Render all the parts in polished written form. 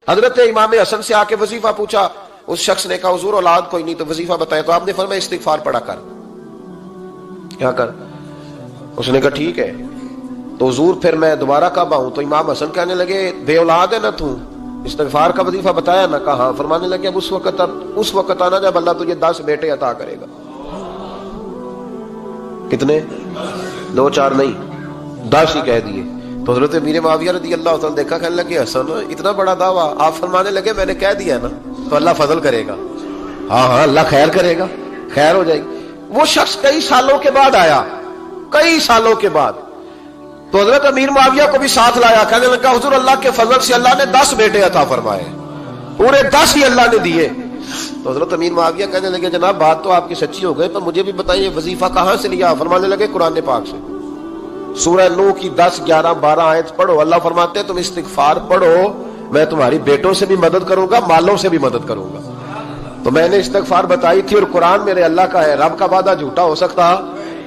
حضرت امام حسن سے آ کے وظیفہ پوچھا، اس شخص نے کہا حضور اولاد کوئی نہیں تو وظیفہ بتائے، تو آپ نے فرمایا استغفار پڑھا کر، کیا کر؟ اس نے کہا ٹھیک ہے۔ تو حضور پھر میں دوبارہ کب آؤں؟ تو امام حسن کہنے لگے بے اولاد ہے نا تو، استغفار کا وظیفہ بتایا نہ؟ کہا ہاں۔ فرمانے لگے اب اس وقت آنا جب اللہ تجھے 10 بیٹے عطا کرے گا۔ کتنے؟ 2 4 نہیں، 10 ہی کہہ دیے۔ تو حضرت امیر معاویہ رضی اللہ تعالیٰ دیکھا، کہنے لگے حسن اتنا بڑا دعویٰ؟ آپ فرمانے لگے میں نے کہہ دیا نا تو اللہ فضل کرے گا، ہاں ہاں اللہ خیر کرے گا، خیر ہو جائے گی۔ وہ شخص کئی سالوں کے بعد آیا، کئی سالوں کے بعد، تو حضرت امیر معاویہ کو بھی ساتھ لایا، کہنے لگا حضور اللہ کے فضل سے اللہ نے 10 بیٹے عطا فرمائے، پورے 10 ہی اللہ نے دیے۔ تو حضرت امیر معاویہ کہنے لگے جناب بات تو آپ کی سچی ہو گئی، پر مجھے بھی بتائیے وظیفہ کہاں سے لیا؟ فرمانے لگے قرآن پاک سے، سورہ نوح کی 10 11 12 آیت پڑھو۔ اللہ فرماتے ہیں تم استغفار پڑھو، میں تمہاری بیٹوں سے بھی مدد کروں گا، مالوں سے بھی مدد کروں گا۔ تو میں نے استغفار بتائی تھی، اور قرآن میرے اللہ کا ہے، رب کا وعدہ جھوٹا ہو سکتا؟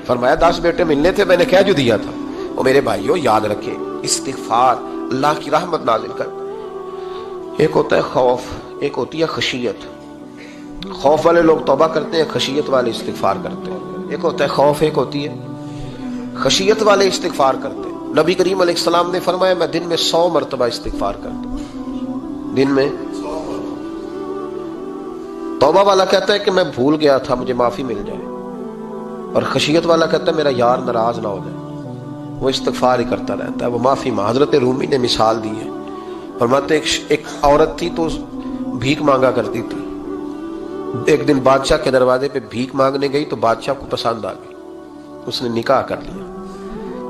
فرمایا 10 بیٹے ملنے تھے، میں نے کہہ جو دیا تھا۔ اور میرے بھائیوں یاد رکھیں، استغفار اللہ کی رحمت نازل کر۔ ایک ہوتا ہے خوف، ایک ہوتی ہے خشیت۔ خوف والے لوگ توبہ کرتے ہیں، خشیت والے استغفار کرتے ہیں۔ ایک ہوتا ہے خوف، ایک ہوتی ہے خشیت والے استغفار کرتے ہیں۔ نبی کریم علیہ السلام نے فرمایا میں دن میں 100 مرتبہ استغفار کرتا ہوں، دن میں۔ توبہ والا کہتا ہے کہ میں بھول گیا تھا، مجھے معافی مل جائے، اور خشیت والا کہتا ہے میرا یار ناراض نہ ہو جائے، وہ استغفار ہی کرتا رہتا ہے، وہ معافی مانگ۔ حضرت رومی نے مثال دی ہے، فرماتے ایک عورت تھی تو بھیک مانگا کرتی تھی، ایک دن بادشاہ کے دروازے پہ بھیک مانگنے گئی تو بادشاہ کو پسند آ گئی، اس نے نکاح کر لیا۔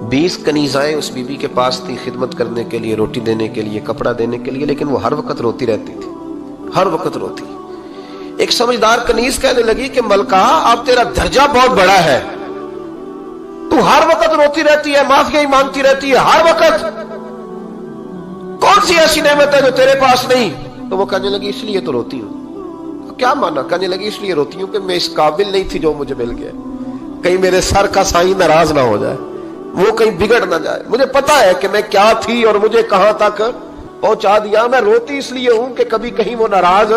20 کنیزائیں اس بی بی کے پاس تھی خدمت کرنے کے لیے، روٹی دینے کے لیے، کپڑا دینے کے لیے، لیکن وہ ہر وقت روتی رہتی تھی، ہر وقت روتی۔ ایک سمجھدار کنیز کہنے لگی کہ ملکہ اب تیرا درجہ بہت بڑا ہے، تو ہر وقت روتی رہتی ہے، معافیاں ہی مانگتی رہتی ہے ہر وقت، کون سی ایسی نعمت ہے جو تیرے پاس نہیں؟ تو وہ کہنے لگی اس لیے تو روتی ہوں۔ کیا مانا؟ کہنے لگی اس لیے روتی ہوں کہ میں اس قابل نہیں تھی جو مجھے مل گیا، کہیں میرے سر کا سائیں ناراض نہ ہو جائے، وہ کہیں بگڑ نہ جائے، مجھے پتا ہے کہ میں کیا تھی اور مجھے کہاں تک پہنچا دیا، میں روتی اس لیے ہوں کہ کبھی کہیں وہ ناراض۔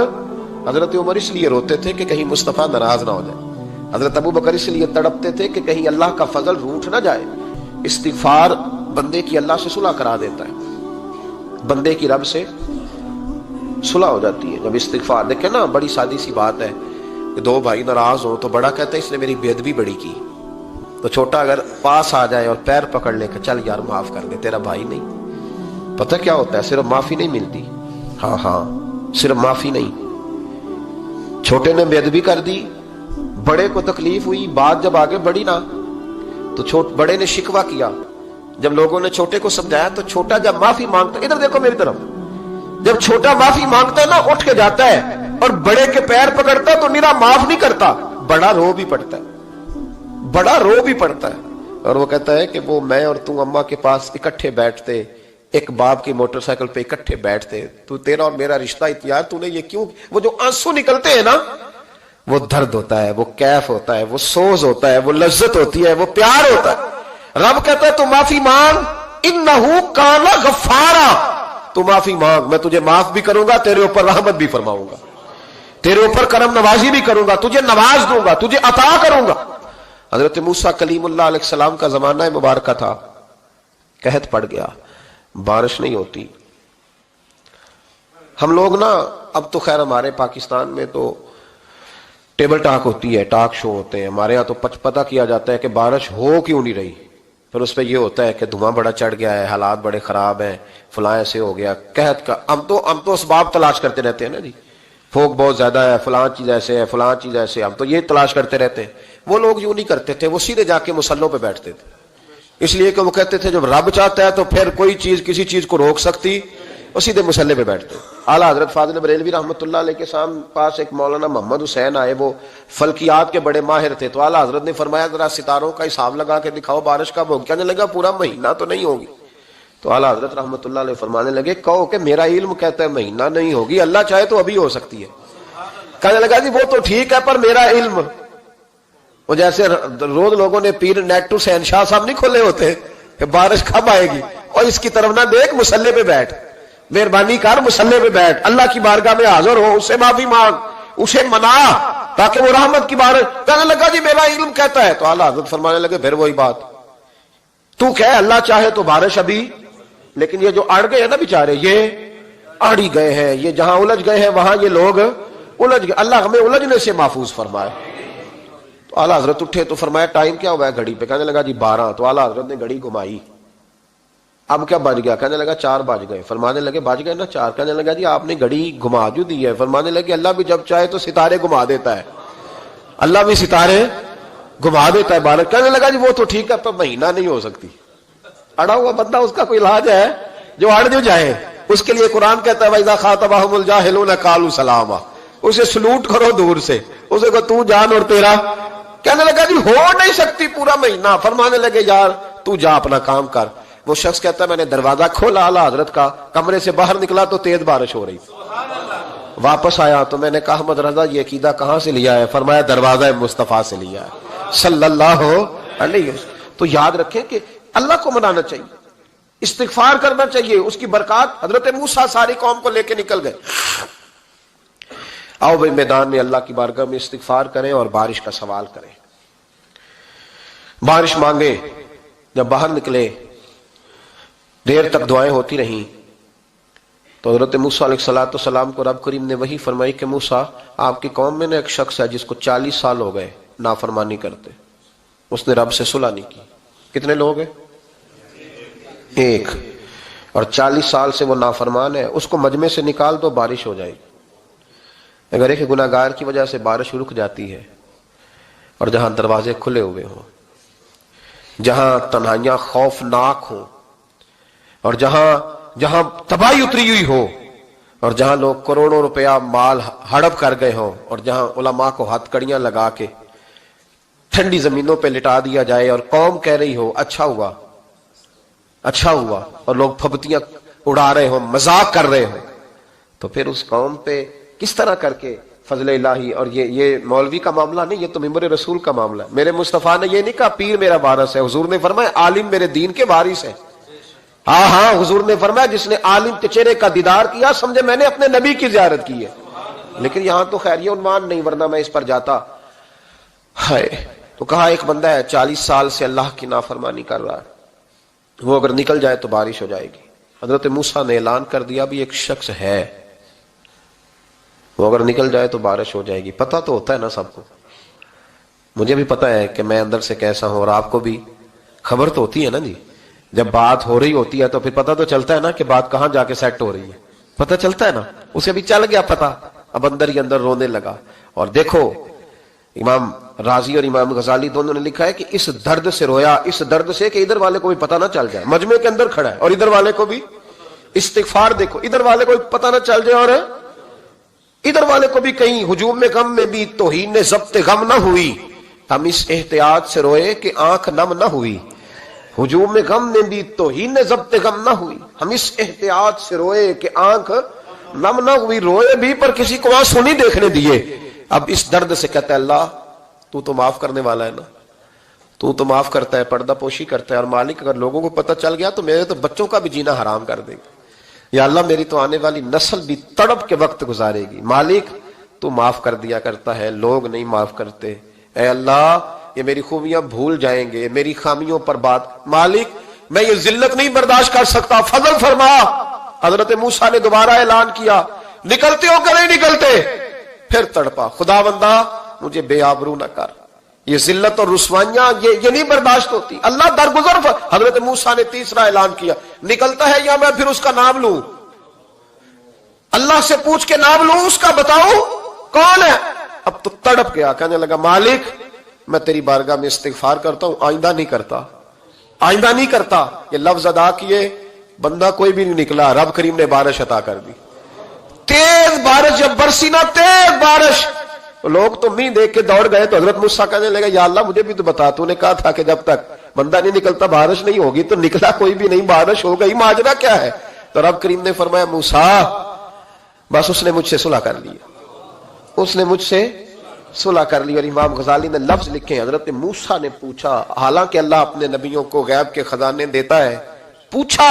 حضرت عمر اس لیے روتے تھے کہ کہیں مصطفیٰ ناراض نہ ہو جائے، حضرت ابو بکر اس لیے تڑپتے تھے کہ کہیں اللہ کا فضل روٹھ نہ جائے۔ استغفار بندے کی اللہ سے صلح کرا دیتا ہے، بندے کی رب سے صلح ہو جاتی ہے جب استغفار۔ دیکھیں نا بڑی سادی سی بات ہے کہ 2 بھائی ناراض ہوں تو بڑا کہتا ہے اس نے میری بے ادبی بڑی کی، تو چھوٹا اگر پاس آ جائے اور پیر پکڑ لے کہ چل یار معاف کر دے، تیرا بھائی نہیں۔ پتہ کیا ہوتا ہے؟ صرف معافی نہیں ملتی، ہاں صرف معافی نہیں، چھوٹے نے بے ادبی کر دی، بڑے کو تکلیف ہوئی، بات جب آگے بڑھی نا تو بڑے نے شکوہ کیا، جب لوگوں نے چھوٹے کو سمجھایا تو چھوٹا جب معافی مانگتا، ادھر دیکھو میری طرف، جب چھوٹا معافی مانگتا ہے نا اٹھ کے جاتا ہے اور بڑے کے پیر پکڑتا ہے تو میرا معاف نہیں کرتا، بڑا رو بھی پڑتا ہے، بڑا رو بھی پڑتا ہے، اور وہ کہتا ہے کہ وہ میں اور تم اماں کے پاس اکٹھے بیٹھتے، ایک باپ کی موٹر سائیکل پہ اکٹھے بیٹھتے، تو تیرا اور میرا رشتہ اتیار تو نے یہ کیوں؟ وہ جو آنسو نکلتے ہیں نا وہ درد ہوتا ہے، وہ کیف ہوتا ہے، وہ سوز ہوتا ہے، وہ لذت ہوتی ہے، وہ پیار ہوتا ہے۔ رب کہتا ہے تو معافی مانگ، انہو کان غفارا، تو معافی مانگ، میں تجھے معاف بھی کروں گا، تیرے اوپر رحمت بھی فرماؤں گا، تیرے اوپر کرم نوازی بھی کروں گا، تجھے نواز دوں گا، تجھے عطا کروں گا۔ حضرت موسیٰ کلیم اللہ علیہ السلام کا زمانہ مبارکہ تھا، قحط پڑ گیا، بارش نہیں ہوتی۔ ہم لوگ نا اب تو خیر ہمارے پاکستان میں تو ٹیبل ٹاک ہوتی ہے، ٹاک شو ہوتے ہیں، ہمارے ہاں تو پتہ کیا جاتا ہے کہ بارش ہو کیوں نہیں رہی، پھر اس پہ یہ ہوتا ہے کہ دھواں بڑا چڑھ گیا ہے، حالات بڑے خراب ہیں، فلاں ایسے ہو گیا قحط کا۔ ہم تو اسباب تلاش کرتے رہتے ہیں نا جی، پھوک بہت زیادہ ہے، فلاں چیز ایسے ہے، فلاں چیز ایسے، ہم تو یہ تلاش کرتے رہتے ہیں۔ وہ لوگ یوں نہیں کرتے تھے، وہ سیدھے جا کے مصلوں پہ بیٹھتے تھے، اس لیے کہ وہ کہتے تھے جب رب چاہتا ہے تو پھر کوئی چیز کسی چیز کو روک سکتی، وہ سیدھے مصلے پہ بیٹھتے۔ اعلیٰ حضرت فاضل بریلوی رحمۃ اللہ علیہ کے پاس ایک مولانا محمد حسین آئے، وہ فلکیات کے بڑے ماہر تھے، تو اعلیٰ حضرت نے فرمایا ذرا ستاروں کا حساب لگا کے دکھاؤ بارش کب ہوگی؟ کہنے لگا پورا مہینہ تو نہیں ہوگی۔ تو اعلیٰ حضرت رحمۃ اللہ علیہ فرمانے لگے کہو کہ میرا علم کہتا ہے مہینہ نہیں ہوگی، اللہ چاہے تو ابھی ہو سکتی ہے۔ کہنے لگا جی وہ تو ٹھیک ہے پر میرا علم، وہ جیسے روز لوگوں نے پیر نیٹ ٹو شہنشاہ صاحب نہیں کھولے ہوتے کہ بارش کب آئے گی، اور اس کی طرف نہ دیکھ، مصلے پہ بیٹھ۔ مہربانی کر مصلی پہ بیٹھ, اللہ کی بارگاہ میں حاضر ہو, اس سے معافی مانگ, اسے منا تاکہ وہ رحمت کی بارش. کہنے لگا جی میرا علم کہتا ہے. تو اعلیٰ حضرت فرمانے لگے پھر وہی بات, تو کہہ اللہ چاہے تو بارش ابھی, لیکن یہ جو اڑ گئے ہیں نا بیچارے, یہ اڑ ہی گئے ہیں, یہ جہاں الجھ گئے ہیں وہاں یہ لوگ الجھ گئے. اللہ ہمیں الجھنے سے محفوظ فرمائے. تو اعلیٰ حضرت اٹھے تو فرمایا ٹائم کیا ہوا ہے گھڑی پہ؟ کہنے لگا جی 12. تو اعلیٰ حضرت نے گھڑی گھمائی, اب کیا بج گیا؟ کہنے لگا 4 بج گئے. فرمانے لگے بج گئے نا 4. کہنے لگا جی آپ نے گھڑی گھما جو دی ہے. فرمانے لگے اللہ بھی جب چاہے تو ستارے گھما دیتا ہے, اللہ بھی ستارے گھما دیتا ہے بارش. کہنے لگا جی وہ تو ٹھیک ہے پر مہینہ نہیں ہو سکتی. اڑا ہوا بندہ, اس کا کوئی علاج ہے جو اڑ جو جائے؟ اس کے لیے قرآن کہتا ہے وَإِذَا خَاطَبَهُمُ الْجَاهِلُونَ قَالُوا سَلَامًا, اسے سلوٹ کرو دور سے, اسے کو تو جان اور تیرا. کہنے لگا جی ہو نہیں سکتی پورا مہینہ. فرمانے لگے یار تو جا اپنا کام کر. وہ شخص کہتا ہے میں نے دروازہ کھولا اعلیٰ حضرت کا, کمرے سے باہر نکلا تو تیز بارش ہو رہی. واپس آیا تو میں نے کہا احمد رضا یہ عقیدہ کہاں سے لیا ہے؟ فرمایا دروازہ مصطفیٰ سے لیا ہے صلی اللہ علیہ وسلم. تو یاد رکھیں کہ اللہ کو منانا چاہیے, استغفار کرنا چاہیے, اس کی برکات. حضرت موسیٰ ساری قوم کو لے کے نکل گئے. آؤ بھائی میدان میں اللہ کی بارگاہ میں استغفار کریں اور بارش کا سوال کریں, بارش مانگیں. جب باہر نکلے دیر تک دعائیں ہوتی رہیں تو حضرت موسیٰ علیہ السلام کو رب کریم نے وحی فرمائی کہ موسیٰ آپ کی قوم میں نے ایک شخص ہے جس کو 40 سال ہو گئے نافرمانی کرتے, اس نے رب سے صلح نہیں کی. کتنے لوگ ہیں؟ ایک. اور 40 سال سے وہ نافرمان ہے, اس کو مجمع سے نکال دو بارش ہو جائے گی. اگر ایک گناہگار کی وجہ سے بارش رک جاتی ہے اور جہاں دروازے کھلے ہوئے ہوں, جہاں تنہائیاں خوفناک ہوں, اور جہاں تباہی اتری ہوئی ہو, اور جہاں لوگ کروڑوں روپیہ مال ہڑپ کر گئے ہوں, اور جہاں علماء کو ہاتھ کڑیاں لگا کے ٹھنڈی زمینوں پہ لٹا دیا جائے اور قوم کہہ رہی ہو اچھا ہوا اچھا ہوا, اور لوگ پھبتیاں اڑا رہے ہوں, مذاق کر رہے ہوں, تو پھر اس قوم پہ کس طرح کر کے فضل الہی. اور یہ مولوی کا معاملہ نہیں, یہ تو ممبر رسول کا معاملہ ہے. میرے مصطفیٰ نے یہ نہیں کہا پیر میرا وارث ہے, حضور نے فرمایا عالم میرے دین کے وارث ہے. ہاں حضور نے فرمایا جس نے عالم کے چہرے کا دیدار کیا سمجھے میں نے اپنے نبی کی زیارت کی ہے. لیکن یہاں تو خیر یہ عنوان نہیں, ورنہ میں اس پر جاتا ہے. تو کہا ایک بندہ ہے 40 سال سے اللہ کی نافرمانی کر رہا ہے, وہ اگر نکل جائے تو بارش ہو جائے گی. حضرت موسیٰ نے اعلان کر دیا بھی ایک شخص ہے, وہ اگر نکل جائے تو بارش ہو جائے گی. پتہ تو ہوتا ہے نا سب کو, مجھے بھی پتہ ہے کہ میں اندر سے کیسا ہوں, اور آپ کو بھی خبر تو ہوتی ہے نا جی. جب بات ہو رہی ہوتی ہے تو پھر پتہ تو چلتا ہے نا کہ بات کہاں جا کے سیٹ ہو رہی ہے, پتہ چلتا ہے نا. اسے بھی چل گیا پتہ, اب اندر ہی اندر رونے لگا. اور دیکھو امام رازی اور امام غزالی دونوں نے لکھا ہے کہ اس درد سے رویا, اس درد سے کہ ادھر والے کو بھی پتہ نہ چل جائے, مجمع کے اندر کھڑا ہے اور ادھر والے کو بھی استغفار. دیکھو ادھر والے کو پتہ نہ چل جائے اور ادھر والے کو بھی کہیں ہجوم میں غم میں بھی توہین ضبط غم نہ ہوئی. ہم اس احتیاط سے روئے کہ آنکھ نم نہ ہوئی, ہجوم میں غم میں بھی توہین ضبط غم نہ ہوئی. ہم اس احتیاط سے روئے کہ آنکھ نم نہ ہوئی, روئے بھی پر کسی کو آنسو نہیں دیکھنے دیے. اب اس درد سے کہتا ہے اللہ تو معاف کرنے والا ہے نا, تو معاف کرتا ہے, پردہ پوشی کرتا ہے. اور مالک اگر لوگوں کو پتہ چل گیا تو میرے تو بچوں کا بھی جینا حرام کر دے گا. یا اللہ میری تو آنے والی نسل بھی تڑپ کے وقت گزارے گی. مالک تو معاف کر دیا کرتا ہے, لوگ نہیں معاف کرتے. اے اللہ یہ میری خوبیاں بھول جائیں گے, میری خامیوں پر بات. مالک میں یہ ذلت نہیں برداشت کر سکتا, فضل فرما. حضرت موسیٰ نے دوبارہ اعلان کیا, نکلتے ہو کہ نہیں نکلتے؟ پھر تڑپا, خدا بندہ مجھے بے آبرو نہ کر, یہ ذلت اور رسوائیاں یہ نہیں برداشت ہوتی. اللہ درگزر. حضرت موسیٰ نے تیسرا اعلان کیا, نکلتا ہے یا میں پھر اس کا نام لوں؟ اللہ سے پوچھ کے نام لوں اس کا, بتاؤ کون ہے؟ اب تو تڑپ گیا, کہنے لگا مالک میں تیری بارگاہ میں استغفار کرتا ہوں, آئندہ نہیں کرتا, آئندہ نہیں کرتا. یہ لفظ ادا کیے, بندہ کوئی بھی نہیں نکلا. رب کریم نے بارش عطا کر دی, تیز بارش. جب برسی نا تیز بارش, لوگ تو مین دیکھ کے دوڑ گئے. تو حضرت موسیٰ کہنے لگا یا اللہ مجھے بھی تو بتا, تو نے کہا تھا کہ جب تک بندہ نہیں نکلتا بارش نہیں ہوگی. تو نکلا کوئی بھی نہیں, بارش ہو گئی, ماجرا کیا ہے؟ تو رب کریم نے فرمایا موسیٰ بس اس نے مجھ سے صلح کر لی, اس نے مجھ سے صلح کر لی. اور امام غزالی نے لفظ لکھے, حضرت موسیٰ نے پوچھا, حالانکہ اللہ اپنے نبیوں کو غیب کے خزانے دیتا ہے, پوچھا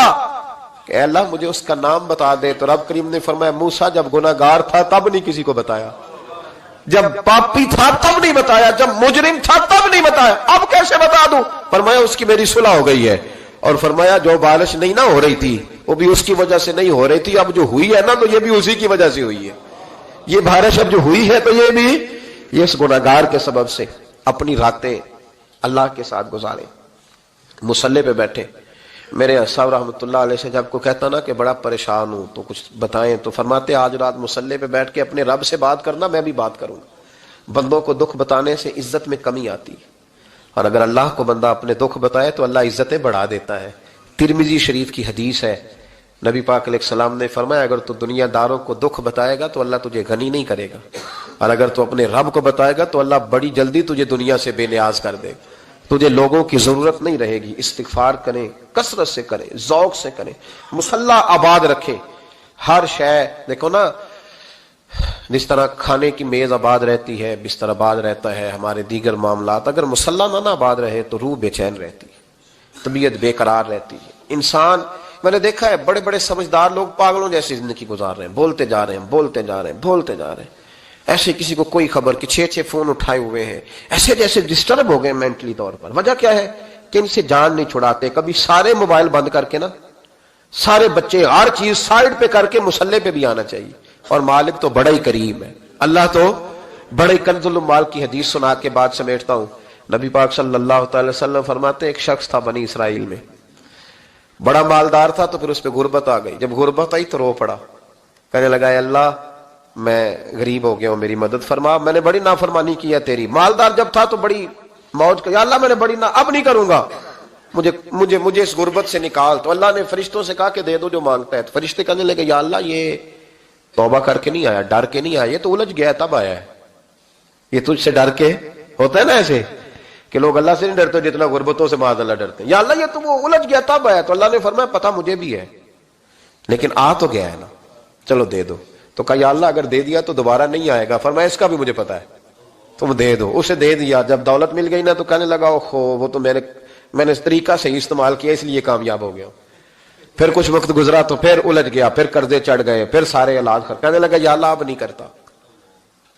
کہ اے اللہ مجھے اس کا نام بتا دے، تو رب کریم نے فرمایا موسیٰ جب گناہگار تھا تب نہیں کسی کو بتایا، جب پاپی تھا تب نہیں بتایا، جب مجرم تھا تب نہیں بتایا، اب کیسے بتا دوں؟ فرمایا اس کی میری صلح ہو گئی ہے، اور فرمایا جو بارش نہیں نہ ہو رہی تھی وہ بھی اس کی وجہ سے نہیں ہو رہی تھی، اب جو ہوئی ہے نا تو یہ بھی اسی کی وجہ سے ہوئی ہے، یہ بارش اب جو ہوئی ہے تو یہ بھی یہ اس گناہگار کے سبب سے۔ اپنی راتیں اللہ کے ساتھ گزارے، مصلی پہ بیٹھے۔ میرے صاحب رحمۃ اللہ علیہ سے جب کو کہتا نا کہ بڑا پریشان ہوں تو کچھ بتائیں، تو فرماتے آج رات مصلی پہ بیٹھ کے اپنے رب سے بات کرنا، میں بھی بات کروں گا۔ بندوں کو دکھ بتانے سے عزت میں کمی آتی ہے، اور اگر اللہ کو بندہ اپنے دکھ بتائے تو اللہ عزتیں بڑھا دیتا ہے۔ ترمذی شریف کی حدیث ہے، نبی پاک علیہ السلام نے فرمایا اگر تو دنیا داروں کو دکھ بتائے گا تو اللہ تجھے غنی نہیں کرے گا، اور اگر تو اپنے رب کو بتائے گا تو اللہ بڑی جلدی تجھے دنیا سے بے نیاز کر دے گا، تجھے لوگوں کی ضرورت نہیں رہے گی۔ استغفار کریں، کثرت سے کریں، ذوق سے کریں، مصلی آباد رکھیں، ہر شے دیکھو نا، جس طرح کھانے کی میز آباد رہتی ہے، بستر آباد رہتا ہے، ہمارے دیگر معاملات، اگر مصلی نہ آباد رہے تو روح بے چین رہتی ہے، طبیعت بے قرار رہتی ہے۔ انسان میں نے دیکھا ہے بڑے بڑے سمجھدار لوگ پاگلوں جیسی زندگی گزار رہے ہیں، بولتے جا رہے ہیں، بولتے جا رہے ہیں، بولتے جا رہے ہیں، ایسے کسی کو کوئی خبر کہ 6 فون اٹھائے ہوئے ہیں، ایسے جیسے ڈسٹرب ہو گئے مینٹلی طور پر۔ وجہ کیا ہے کہ ان سے جان نہیں چھڑاتے۔ کبھی سارے موبائل بند کر کے نا، سارے بچے ہر چیز سائڈ پہ کر کے مصلی پہ بھی آنا چاہیے، اور مالک تو بڑا ہی کریم ہے، اللہ تو بڑے کنز المال کی حدیث سنا کے بعد سمیٹتا ہوں۔ نبی پاک صلی اللہ تعالی وسلم فرماتے ایک شخص تھا بنی اسرائیل میں، بڑا مالدار تھا، تو پھر اس پہ غربت آ گئی۔ جب غربت آئی تو رو پڑا، کہنے لگا اے اللہ میں غریب ہو گیا ہوں، میری مدد فرما، میں نے بڑی نافرمانی کی ہے تیری۔ مالدار جب تھا تو بڑی موج کہ یا اللہ میں نے بڑی اب نہیں کروں گا، مجھے اس غربت سے نکال۔ تو اللہ نے فرشتوں سے کہا کہ دے دو جو مانگتا ہے۔ تو فرشتے کہنے لگے یا اللہ یہ توبہ کر کے نہیں آیا، ڈر کے نہیں آیا، یہ تو الجھ گیا تب آیا ہے، یہ تجھ سے ڈر کے ہوتا ہے نا ایسے کہ لوگ اللہ سے نہیں ڈرتے جتنا غربتوں سے معاذ اللہ ڈرتے ہیں۔ یا اللہ یہ تو وہ الجھ گیا تب آیا۔ تو اللہ نے فرمایا پتہ مجھے بھی ہے، لیکن آ تو گیا ہے نا، چلو دے دو۔ تو کہا یا اللہ اگر دے دیا تو دوبارہ نہیں آئے گا۔ فرمایا اس کا بھی مجھے پتا ہے، تم دے دو۔ اسے دے دیا۔ جب دولت مل گئی نا تو کہنے لگا اوہو وہ تو میں نے اس طریقہ سے استعمال کیا اس لیے کامیاب ہو گیا۔ پھر کچھ وقت گزرا تو پھر الجھ گیا، پھر قرضے چڑھ گئے، پھر سارے علاج کہنے لگا یا اللہ اب نہیں کرتا،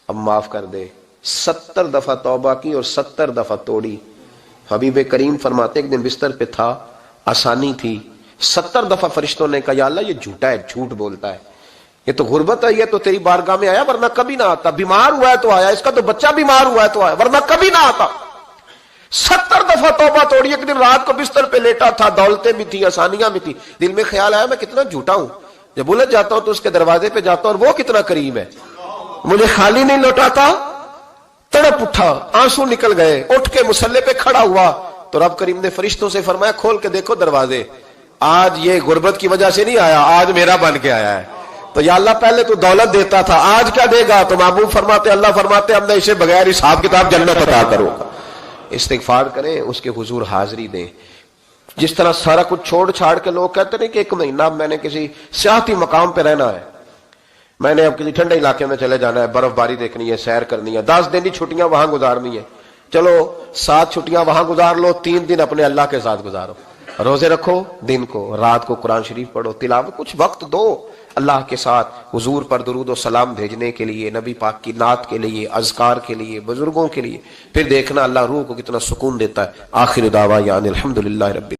اب معاف کر دے۔ 70 دفعہ توبہ کی اور 70 دفعہ توڑی۔ حبیب کریم فرماتے ایک دن بستر پہ تھا، آسانی تھی، 70 دفعہ فرشتوں نے کہا یا اللہ یہ جھوٹا ہے، جھوٹ بولتا ہے، یہ تو غربت ہے، یہ تو تیری بارگاہ میں آیا ورنہ کبھی نہ آتا، بیمار ہوا ہے تو آیا، اس کا تو بچہ بیمار ہوا ہے تو آیا ورنہ کبھی نہ آتا۔ 70 دفعہ توبہ توڑی۔ ایک دن رات کو بستر پہ لیٹا تھا، دولتیں بھی تھی، آسانیاں بھی تھی، دل میں خیال آیا میں کتنا جھوٹا ہوں، جب الجھ جاتا ہوں تو اس کے دروازے پہ جاتا ہوں اور وہ کتنا کریم ہے، مجھے خالی نہیں لوٹاتا۔ تڑپ اٹھا، آنسو نکل گئے، اٹھ کے مصلی پہ کھڑا ہوا تو رب کریم نے فرشتوں سے فرمایا کھول کے دیکھو دروازے، آج یہ غربت کی وجہ سے نہیں آیا، آج میرا بن کے آیا ہے۔ تو یا اللہ پہلے تو دولت دیتا تھا، آج کیا دے گا؟ تو محبوب فرماتے اللہ فرماتے اب میں اسے بغیر حساب کتاب جنت عطا کروں گا۔ استغفار کریں، اس کے حضور حاضری دیں۔ جس طرح سارا کچھ چھوڑ چھاڑ کے لوگ کہتے ہیں کہ 1 مہینہ میں نے کسی سیاحتی مقام پہ رہنا ہے، میں نے اب کسی ٹھنڈے علاقے میں چلے جانا ہے، برف باری دیکھنی ہے، سیر کرنی ہے، 10 دن کی چھٹیاں وہاں گزارنی ہے، چلو 7 چھٹیاں وہاں گزار لو، 3 دن اپنے اللہ کے ساتھ گزارو، روزے رکھو، دن کو رات کو قرآن شریف پڑھو، تلاوت، کچھ وقت دو اللہ کے ساتھ حضور پر درود و سلام بھیجنے کے لیے، نبی پاک کی نعت کے لیے، اذکار کے لیے، بزرگوں کے لیے، پھر دیکھنا اللہ روح کو کتنا سکون دیتا ہے۔ آخر دعوانا الحمدللہ رب